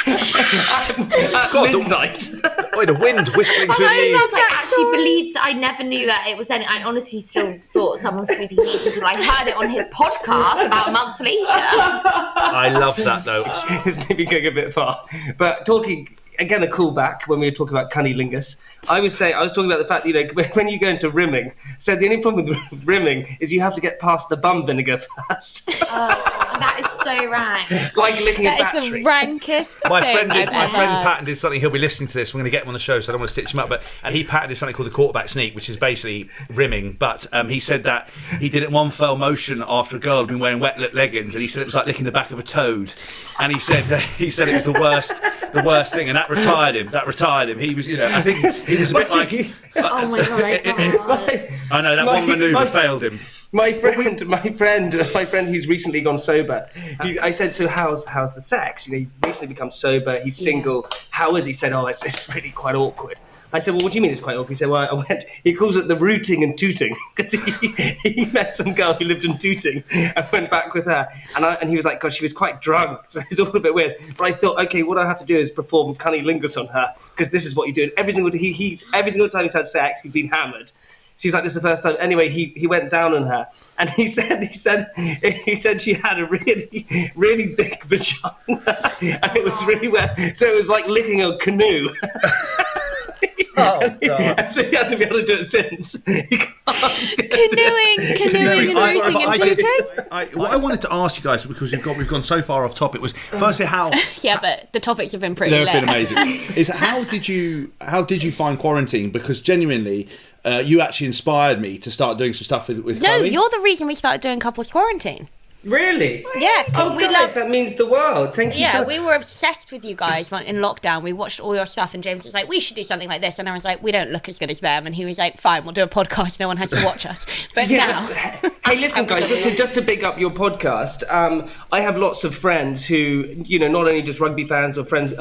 At midnight. Oh, the wind whistling through the I eaves. was like, actually believed that I never knew that it was any. I honestly still thought someone was sweeping leaves until I heard it on his podcast about a month later. I love that though. It's maybe going a bit far. But talking, again, a callback when we were talking about cunnilingus. I was talking about the fact that, you know, when you go into rimming, so the only problem with rimming is you have to get past the bum vinegar first. That is so rank. Like licking a That is battery. the rankest My thing friend, I've my ever friend heard. patented something. He'll be listening to this. We're going to get him on the show, so I don't want to stitch him up. And he patented something called the quarterback sneak, which is basically rimming. But he said that he did it in one fell motion after a girl had been wearing wet lip leggings, and he said it was like licking the back of a toad. And he said it was the worst thing, and that retired him. He was, you know, I think he was a bit like. Oh my god! I can't. I know that one manoeuvre failed him. My friend who's recently gone sober. I said, so how's the sex? You know, he recently become sober. He's single. How is he? He said, oh, it's really quite awkward. I said, well, what do you mean it's quite awkward? He said, well, he calls it the rooting and tooting, because he met some girl who lived in Tooting and went back with her. And he was like, God, she was quite drunk, so it's all a bit weird. But I thought, okay, what I have to do is perform cunnilingus on her, because this is what you do. Every single time he's had sex, he's been hammered. She's like, this is the first time. Anyway, he went down on her, and he said she had a really, really thick vagina, and it was really wet. So it was like licking a canoe. Oh, God. And so he hasn't been able to do it since. He can't Canoeing and rooting and tooting. What I wanted to ask you guys, because we've gone so far off topic, was firstly how Yeah, but the topics have been pretty they've lit. been amazing. Is how did you find quarantine? Because genuinely, you actually inspired me to start doing some stuff with No, Chloe. you're the reason we started doing couples quarantine. Really? Yeah, because Oh, we guys, love. that means the world. Thank you Yeah, so we were obsessed with you guys in lockdown. We watched all your stuff, and James was like, "We should do something like this," and I was like, "We don't look as good as them," and he was like, "Fine, we'll do a podcast. No one has to watch us." But now, Hey, listen, guys, just to big up your podcast, I have lots of friends who, you know, not only just rugby fans or fans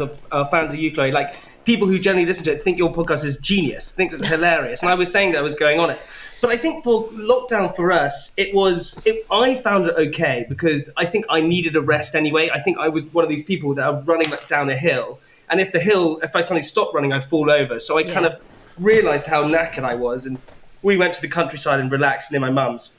of you, Chloe, like people who generally listen to it think your podcast is genius, thinks it's hilarious. And I was saying that I was going on it. But I think for lockdown for us, I found it okay because I think I needed a rest anyway. I think I was one of these people that are running down a hill. And if I suddenly stop running, I fall over. So I kind of realised how knackered I was. And we went to the countryside and relaxed near my mum's.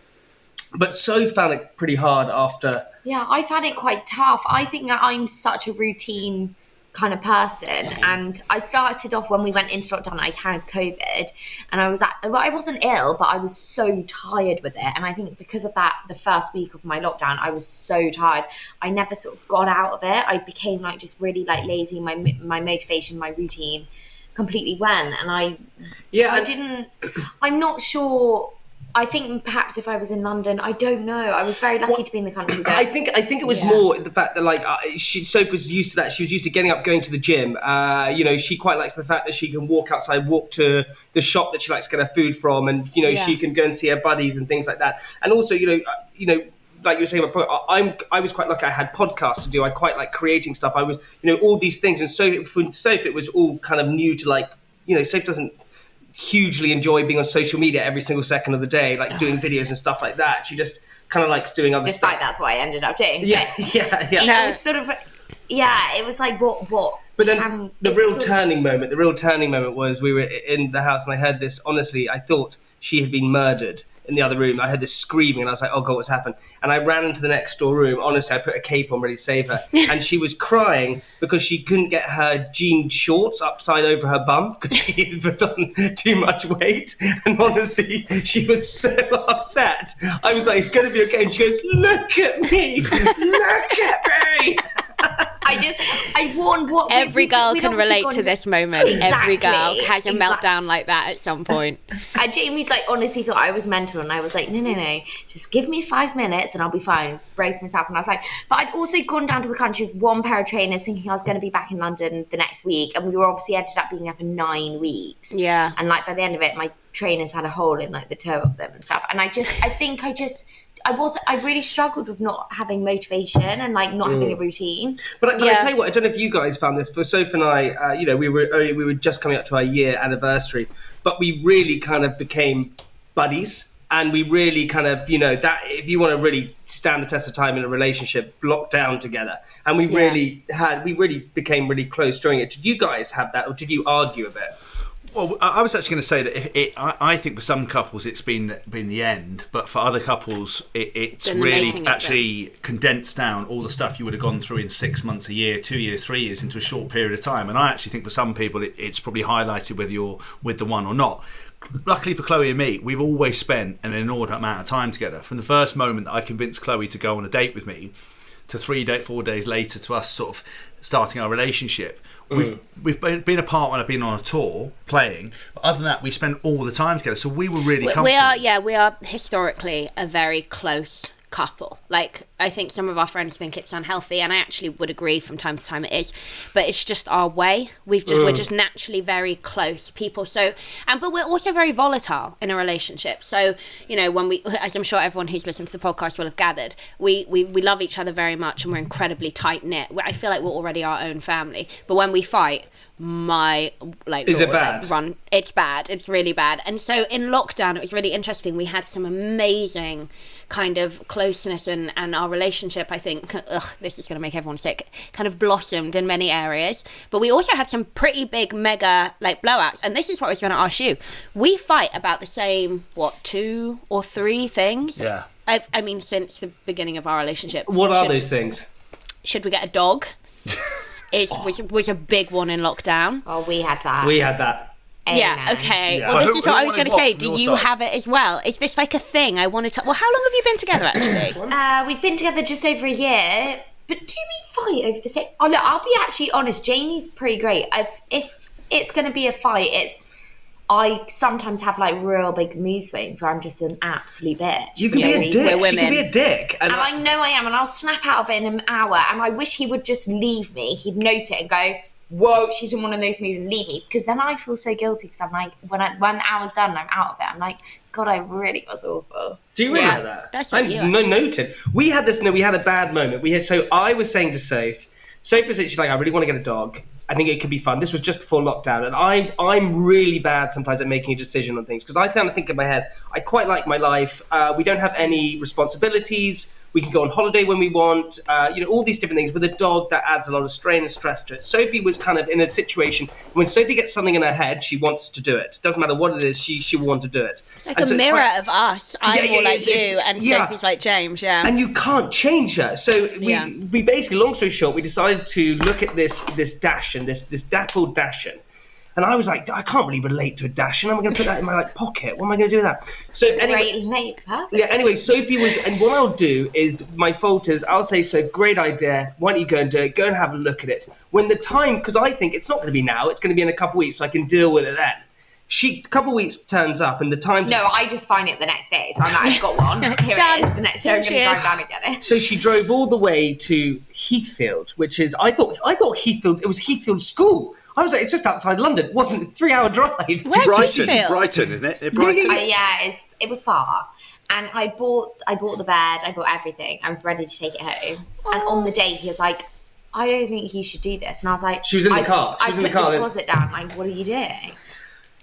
But So found it pretty hard after. Yeah, I found it quite tough. I think that I'm such a routine kind of person, and I started off when we went into lockdown. I had COVID, and I wasn't ill, but I was so tired with it. And I think because of that, the first week of my lockdown, I was so tired. I never sort of got out of it. I became like just really like lazy. My motivation, my routine, completely went, and I'm not sure. I think perhaps if I was in London, I don't know. I was very lucky to be in the country. But I think it was more the fact that like Sophie was used to that. She was used to getting up, going to the gym. You know, she quite likes the fact that she can walk outside, walk to the shop that she likes to get her food from, and you know she can go and see her buddies and things like that. And also, you know. Like you were saying about, I was quite lucky. I had podcasts to do. I quite like creating stuff. I was, you know, all these things. And so for Sophie, it was all kind of new to like, you know, Sophie doesn't hugely enjoy being on social media every single second of the day, like doing videos and stuff like that. She just kind of likes doing other stuff. Despite that's what I ended up doing. Yeah. It was sort of, it was like what. But then the real turning moment was we were in the house and I heard this. Honestly, I thought she had been murdered in the other room. I heard this screaming and I was like, oh God, what's happened? And I ran into the next door room. Honestly, I put a cape on ready to save her. And she was crying because she couldn't get her jean shorts upside over her bum because she had put on too much weight. And honestly, she was so upset. I was like, it's going to be okay. And she goes, look at me. Look at me. I warned what every girl can relate to this moment. Every girl Exactly. has a meltdown like that at some point. And Jamie's like honestly thought I was mental, and I was like, no, just give me 5 minutes and I'll be fine. Brace myself, and I was like, but I'd also gone down to the country with one pair of trainers, thinking I was going to be back in London the next week, and we were obviously ended up being there for 9 weeks. Yeah, and like by the end of it, my trainers had a hole in like the toe of them and stuff, and I really struggled with not having motivation and like not having a routine. But I tell you what, I don't know if you guys found this. For Sophie and I, you know, we were just coming up to our year anniversary, but we really kind of became buddies. And we really kind of, that if you want to really stand the test of time in a relationship, lock down together. And we really became really close during it. Did you guys have that, or did you argue a bit? Well, I was actually going to say that I think for some couples it's been the end, but for other couples it's really actually condensed down all the stuff you would have gone through in 6 months, a year, 2 years, 3 years into a short period of time. And I actually think for some people it's probably highlighted whether you're with the one or not. Luckily for Chloe and me, we've always spent an inordinate amount of time together. From the first moment that I convinced Chloe to go on a date with me to 4 days later to us sort of starting our relationship. We've been apart when I've been on a tour playing, but other than that we spent all the time together, so we were really comfortable. We are historically a very close couple. Like, I think some of our friends think it's unhealthy, and I actually would agree from time to time it is, but it's just our way. We're just naturally very close people. So, but we're also very volatile in a relationship. So, when we, as I'm sure everyone who's listened to the podcast will have gathered, we love each other very much, and we're incredibly tight knit. I feel like we're already our own family. But when we fight, it's bad. It's really bad. And so in lockdown, it was really interesting. We had some amazing kind of closeness, and our relationship, I think, this is going to make everyone sick, kind of blossomed in many areas. But we also had some pretty big mega blowouts, and this is what I was going to ask you. We fight about the same 2 or 3 things. Yeah. I mean, since the beginning of our relationship. What are those things? Should we get a dog? Was a big one in lockdown. Oh, we had that. Yeah, okay. Yeah. Well, this is what I was going to say. Do you side? have it as well? Is this like a thing? I want to... Well, how long have you been together, actually? We've been together just over a year, but do we fight over the same... Oh, look, I'll be actually honest. Jamie's pretty great. If it's going to be a fight, I sometimes have real big mood swings where I'm just an absolute bitch. You can be a dick. She can be a dick. And I know I am, and I'll snap out of it in an hour, and I wish he would just leave me. He'd note it and go, whoa, she's in one of those moods, and leave me. Because then I feel so guilty, because I'm like, when the hour's done and I'm out of it, I'm like, God, I really was awful. Do you really have that? That's what you noted. We had a bad moment. So I was saying to Sophie was literally like, I really want to get a dog. I think it could be fun. This was just before lockdown, and I'm really bad sometimes at making a decision on things, because I kind of think in my head, I quite like my life. We don't have any responsibilities. We can go on holiday when we want. All these different things. With a dog, that adds a lot of strain and stress to it. Sophie was kind of in a situation when Sophie gets something in her head, she wants to do it. Doesn't matter what it is, she will want to do it. It's like a mirror of us. I'm more like you, and Sophie's like James. Yeah, and you can't change her. So we basically, long story short, we decided to look at this Dachshund, this dappled Dachshund. And I was like, I can't really relate to a Dachshund. I'm going to put that in my pocket. What am I going to do with that? So anyway, anyway, Sophie was, and what I'll do is, my fault is, I'll say, Sophie, great idea. Why don't you go and do it? Go and have a look at it. When the time, because I think it's not going to be now. It's going to be in a couple of weeks, so I can deal with it then. A couple of weeks turns up, and the time... No, I just find it the next day. So I'm like, I've got one. Here it is. The next day I'm going to drive down and get it. So she drove all the way to Heathfield, which is... I thought Heathfield... It was Heathfield School. I was like, it's just outside London. It wasn't a 3-hour drive. Where's Heathfield? Brighton, isn't it? Brighton. It was far. And I bought the bed. I bought everything. I was ready to take it home. And on the day, he was like, I don't think you should do this. And I was like... She was in the car. I put the deposit down. Like, what are you doing?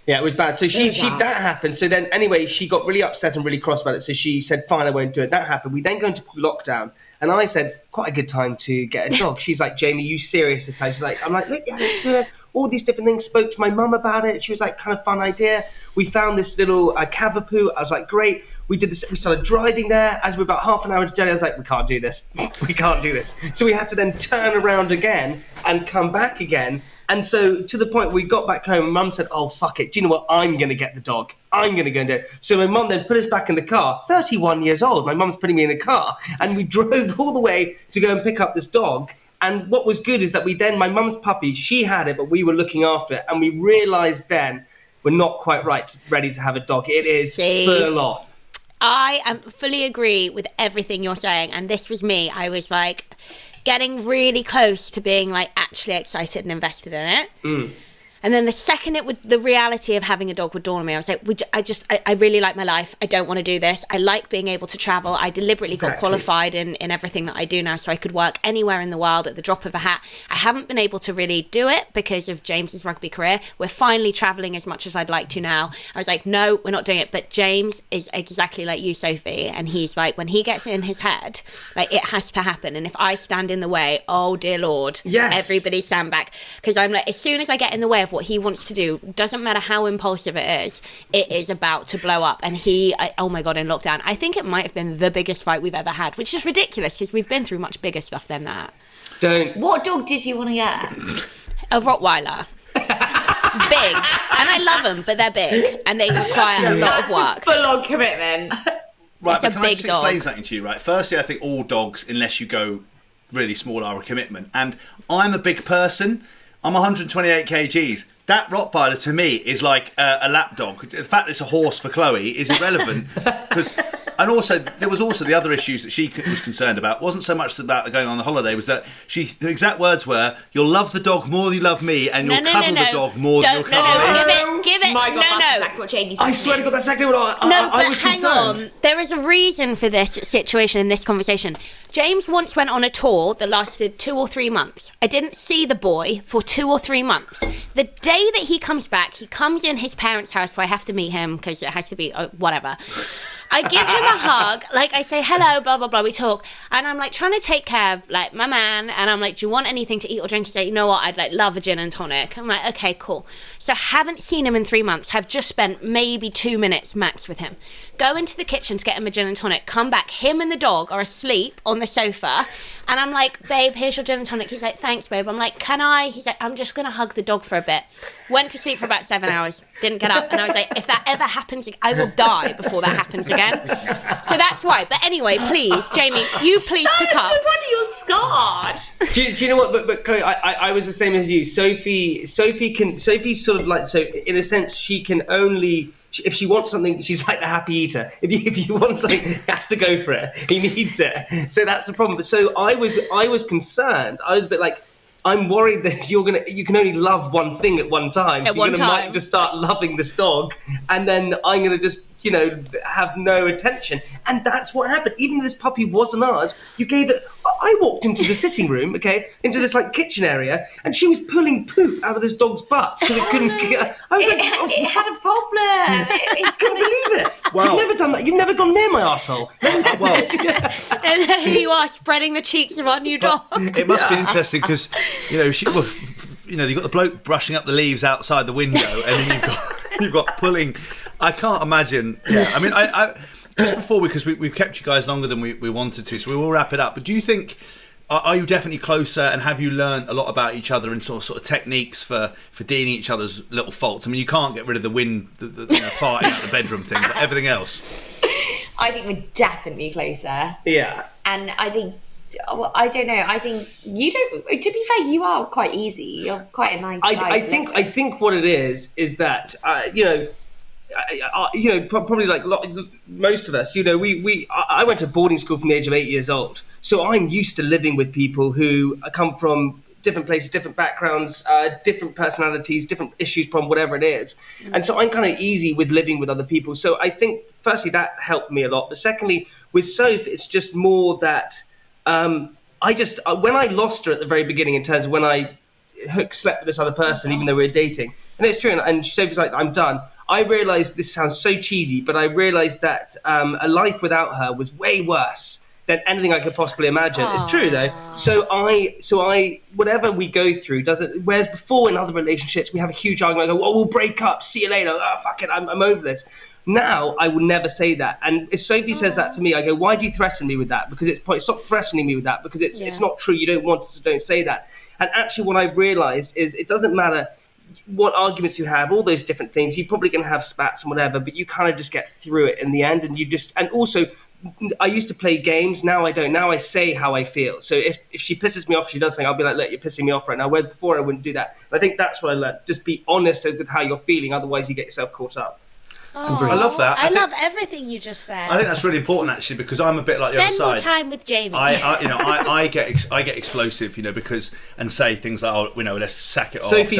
Yeah, it was bad. So that happened. So then, anyway, she got really upset and really cross about it. So she said, fine, I won't do it. That happened. We then go into lockdown. And I said, quite a good time to get a dog. She's like, Jamie, you serious this time? She's like, I'm like, look, yeah, let's do it. All these different things. Spoke to my mum about it. She was like, kind of fun idea. We found this little Cavapoo. I was like, great. We did this. We started driving there. As we're about half an hour into journey, I was like, we can't do this. We can't do this. So we had to then turn around again and come back again. And so to the point we got back home, and Mum said, oh, fuck it. Do you know what? I'm going to get the dog. I'm going to go and do it. So my mum then put us back in the car. 31 years old. My mum's putting me in a car. And we drove all the way to go and pick up this dog. And what was good is that my mum's puppy, she had it, but we were looking after it. And we realised then we're not quite ready to have a dog. It is full on. I fully agree with everything you're saying. And this was me. I was like... getting really close to being like actually excited and invested in it. And then the second the reality of having a dog would dawn on me, I was like, I really like my life. I don't want to do this. I like being able to travel. I deliberately got qualified in everything that I do now, so I could work anywhere in the world at the drop of a hat. I haven't been able to really do it because of James's rugby career. We're finally traveling as much as I'd like to now. I was like, no, we're not doing it. But James is exactly like you, Sophie. And he's like, when he gets it in his head, like, it has to happen. And if I stand in the way, oh dear Lord, everybody stand back. Because I'm like, as soon as I get in the way of what he wants to do, doesn't matter how impulsive it is about to blow up. And oh my God, in lockdown, I think it might have been the biggest fight we've ever had, which is ridiculous because we've been through much bigger stuff than that. What dog did you want to get? A Rottweiler. Big. And I love them, but they're big and they require a lot of work. Full-on commitment. Right, It's but a can I big just dog. explain something to you, right? Firstly, I think all dogs, unless you go really small, are a commitment. And I'm a big person. I'm 128 kgs. That Rottweiler to me is like a lap dog. The fact that it's a horse for Chloe is irrelevant. And also, there was also the other issues that she was concerned about. Wasn't so much about going on the holiday. Was that the exact words were, "You'll love the dog more than you love me, and you'll cuddle the dog more than you'll cuddle me." Give it. My God, that's no. exactly what Jamie said. I swear to God, that's exactly what I was hang concerned. on. There is a reason for this situation in this conversation. James once went on a tour that lasted 2 or 3 months. I didn't see the boy for 2 or 3 months. The day that he comes back, he comes in his parents' house, so I have to meet him because it has to be whatever. I give him a hug, like I say, hello, blah, blah, blah, we talk. And I'm like trying to take care of like my man. And I'm like, do you want anything to eat or drink? He's like, you know what, I'd like love a gin and tonic. I'm like, okay, cool. So haven't seen him in 3 months, have just spent maybe 2 minutes max with him. Go into the kitchen to get him a gin and tonic, come back, him and the dog are asleep on the sofa. And I'm like, babe, here's your gin and tonic. He's like, thanks, babe. I'm like, can I? He's like, I'm just going to hug the dog for a bit. Went to sleep for about 7 hours. Didn't get up. And I was like, if that ever happens, I will die before that happens again. So that's why. But anyway, please, Jamie, you please pick up. No wonder you're scarred. Do you know what? But Chloe, I was the same as you. Sophie's sort of like, so in a sense, she can only, if she wants something, she's like the happy eater. If you want something, he has to go for it. He needs it. So that's the problem. But so I was concerned. I was a bit like, I'm worried that you can only love one thing at one time. At so one you're time. might just start loving this dog, and then I'm gonna just have no attention. And that's what happened. Even though this puppy wasn't ours, you gave it. I walked into the sitting room, into this like kitchen area, and she was pulling poop out of this dog's butt because it couldn't. I was It had a problem. I couldn't believe it. Well- You've never done that. You've never gone near my arsehole. Well, And there you are, spreading the cheeks of our new dog. it must be interesting because, you've got the bloke brushing up the leaves outside the window, and then you've got pulling. I can't imagine. Yeah, I mean, I just before because we've kept you guys longer than we wanted to, so we will wrap it up. But do you think? Are you definitely closer, and have you learned a lot about each other and sort of techniques for dealing each other's little faults? I mean, you can't get rid of the wind, the farting out the bedroom thing, but everything else. I think we're definitely closer. Yeah. And I think, I don't know, I think you don't, to be fair, you are quite easy. You're quite a nice guy. I think what it is that probably like most of us, I went to boarding school from the age of 8 years old, so I'm used to living with people who come from different places, different backgrounds, different personalities, different issues, problem, whatever it is. And so I'm kind of easy with living with other people. So I think firstly that helped me a lot, but secondly with Soph, it's just more that when I lost her at the very beginning, in terms of when I slept with this other person, even though we were dating, and it's true, and Sophie's like, I'm done. I realised, this sounds so cheesy, but I realised that a life without her was way worse than anything I could possibly imagine. It's true though. So I whatever we go through doesn't. Whereas before in other relationships we have a huge argument. I go, well, we'll break up. See you later. Oh, fuck it. I'm over this. Now I will never say that. And if Sophie says that to me, I go, why do you threaten me with that? Because stop threatening me with that, because it's not true. You don't want to, so don't say that. And actually, what I've realised is it doesn't matter what arguments you have, all those different things. You're probably going to have spats and whatever, but you kind of just get through it in the end. And also, I used to play games. Now I don't. Now I say how I feel. So if she pisses me off, she does something, I'll be like, look, you're pissing me off right now. Whereas before I wouldn't do that. And I think that's what I learned. Just be honest with how you're feeling. Otherwise, you get yourself caught up. I love that. I think- love everything you just said. I think that's really important actually, because I'm a bit like the other Spend more side. time with Jamie. I get explosive, because and say things like, oh, let's sack it off. Sophie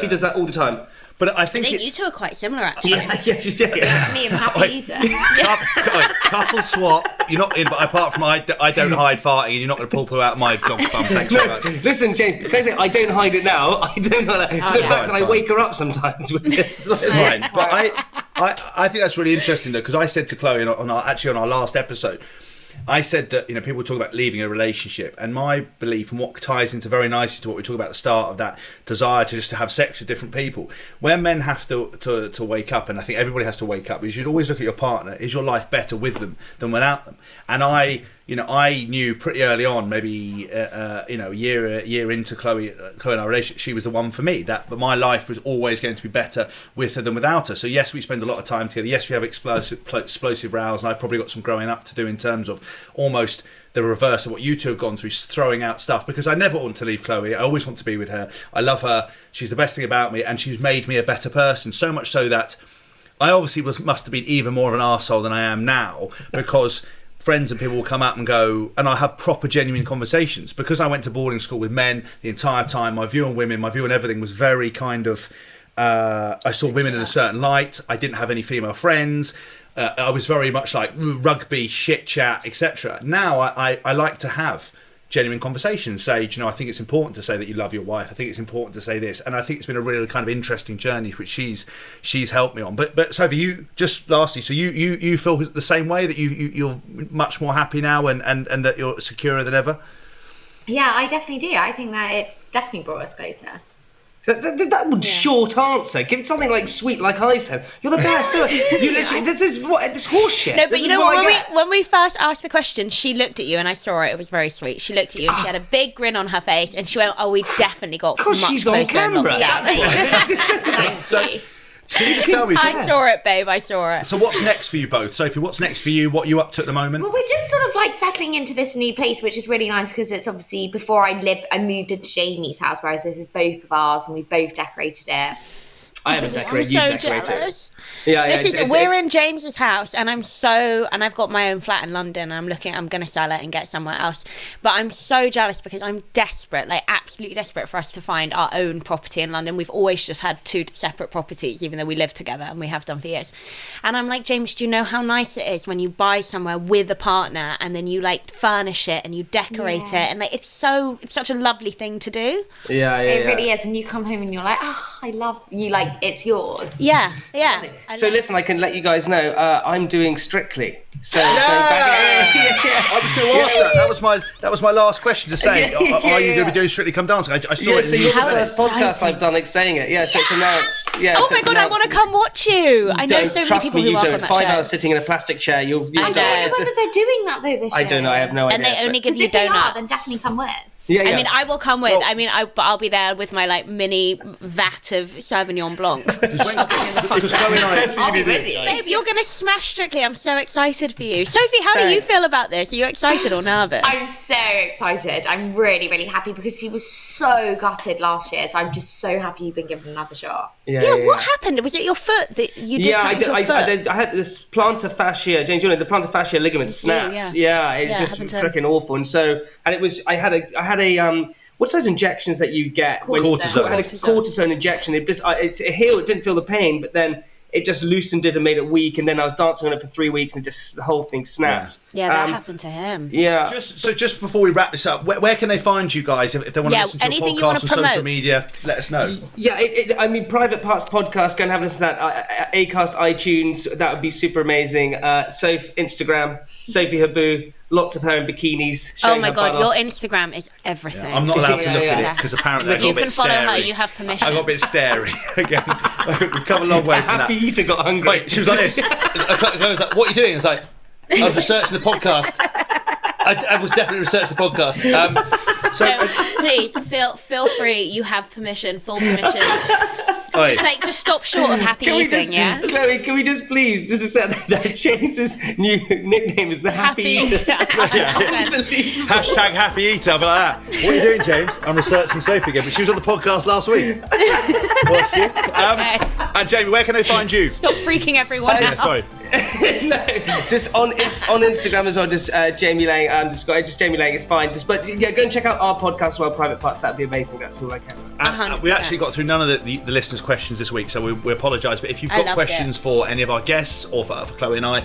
does that all the time. But I I think think you it's two are quite similar, actually. Yeah, she's doing it. Me and Happy Eater. couple swap. You're not in, but apart from I don't hide farting, and you're not going to pull poo out of my dog's bum. Thanks very much. Listen, James, can I say I don't hide it now? I don't know. To the fact that I Fine. wake her up sometimes with this. Fine, but I think that's really interesting though, because I said to Chloe on our last episode, I said that people talk about leaving a relationship, and my belief, and what ties into very nicely to what we talk about at the start of that desire to just to have sex with different people, when men have to wake up, and I think everybody has to wake up, is you'd always look at your partner. Is your life better with them than without them? And I knew pretty early on, maybe a year into Chloe and our relationship, she was the one for me. But my life was always going to be better with her than without her. So yes, we spend a lot of time together. Yes, we have explosive rows, and I've probably got some growing up to do in terms of almost the reverse of what you two have gone through, throwing out stuff, because I never want to leave Chloe. I always want to be with her. I love her. She's the best thing about me, and she's made me a better person. So much so that I obviously must have been even more of an arsehole than I am now, because friends and people will come up and go, and I have proper genuine conversations, because I went to boarding school with men the entire time. My view on women, my view on everything was very kind of I saw women in a certain light. I didn't have any female friends. I was very much like rugby, shit chat, etc. Now I like to have genuine conversations, say, I think it's important to say that you love your wife. I think it's important to say this, and I think it's been a really kind of interesting journey which she's helped me on. But Sophie, you just lastly, so you feel the same way, that you're much more happy now and that you're securer than ever? Yeah, I definitely do. I think that it definitely brought us closer. That was short answer. Give it something like sweet, like I said. You're the best. You literally, this horse shit. No, but This you is know what what? I get. When we first asked the question, she looked at you, and I saw it. It was very sweet. She looked at you, and she had a big grin on her face, and she went, "Oh, we've definitely got much she's on closer in camera. lockdown." So can you just tell me? I saw it, babe. I saw it. So what's next for you both, Sophie? What's next for you? What are you up to at the moment? Well, we're just sort of like settling into this new place, which is really nice, because it's obviously before I moved into Jamie's house, whereas this is both of ours, and we both decorated it. I haven't I'm decorated. so You decorated. jealous. Yeah, We're in James's house, and and I've got my own flat in London, and I'm going to sell it and get somewhere else. But I'm so jealous, because I'm desperate, like absolutely desperate for us to find our own property in London. We've always just had two separate properties, even though we live together, and we have done for years. And I'm like, James, do you know how nice it is when you buy somewhere with a partner, and then you like furnish it and you decorate it, and like it's such a lovely thing to do. Yeah. It really is, and you come home and you're like, oh, I love you, like it's yours. Yeah. So listen, I can let you guys know I'm doing Strictly. So I was going to ask that. That was my last question to say. Are you going to be doing Strictly Come Dancing? I saw it. So you're the first podcast I've done saying it. Yeah, so it's announced. Yeah. Oh so my it's god, I announced. want to come watch you. I know so many Trust people me, who you work don't. on that 5 show. hours sitting in a plastic chair. You'll I don't know whether they're doing that though this year. I don't know. I have no idea. And they only give Because you if they are, donuts. then definitely come with. Yeah. I mean, I will come with. I'll be there with my like mini vat of Sauvignon Blanc. Because Chloe and I, I'll be with you. Babe, you're gonna smash Strictly. I'm so excited for you. Sophie, how do you feel about this? Are you excited or nervous? I'm so excited. I'm really, really happy, because he was so gutted last year. So I'm just so happy you've been given another shot. Yeah, what happened? Was it your foot that you did something to your foot? I had this plantar fascia, James. You know the plantar fascia ligament snapped. yeah. It's Yeah, just happened to freaking awful. And it was. I had a what's those injections that you get? Cortisone. I had a cortisone injection. It healed. It didn't feel the pain, but then it just loosened it and made it weak. And then I was dancing on it for 3 weeks, and just the whole thing snapped. Yeah, that happened to him. Yeah. just before we wrap this up, where can they find you guys if they want to listen to your anything you wanna podcast on social promote. media? Let us know. Yeah, Private Parts Podcast, go and have a listen to that. Acast, iTunes, that would be super amazing. Instagram, Sophie Habboo, lots of her in bikinis. Oh showing my her god, butt your off. Instagram is everything. I'm not allowed to look Yeah. at it because apparently I got You a bit can follow her. starey. You have permission. I got a bit starey again. We've come a long way from Happy that. Eater got hungry. Wait, she was like this. I was like, "What are you doing?" I was like, "I was researching the podcast." I was definitely researching the podcast. So please feel free. You have permission, full permission. Oi. Just stop short of happy eating, yeah? Chloe, can we just please just accept that James's new nickname is the Happy Eater? Hashtag happy eater, but like that. What are you doing, James? I'm researching Sophie again, but she was on the podcast last week. Was she? And Jamie, where can they find you? Stop freaking everyone out. Sorry. No, just on Instagram as well. Just Jamie Laing. Just Jamie Laing. It's fine. But yeah, go and check out our podcast, Well Private Parts. That'd be amazing. That's all I can. We actually got through none of the listeners' questions this week, so we apologise. But if you've got questions for any of our guests or for Chloe and I,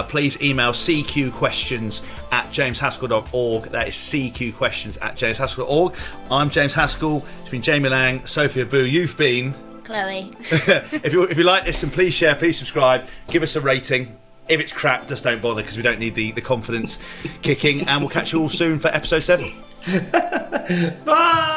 please email CQQuestions@jameshaskell.org. That is CQQuestions@jameshaskell.org. I'm James Haskell. It's been Jamie Laing, Sophie Habboo. You've been Chloe. If you like this, then please share, please subscribe, give us a rating. If it's crap, just don't bother, because we don't need the confidence kicking. And we'll catch you all soon for episode 7. Bye.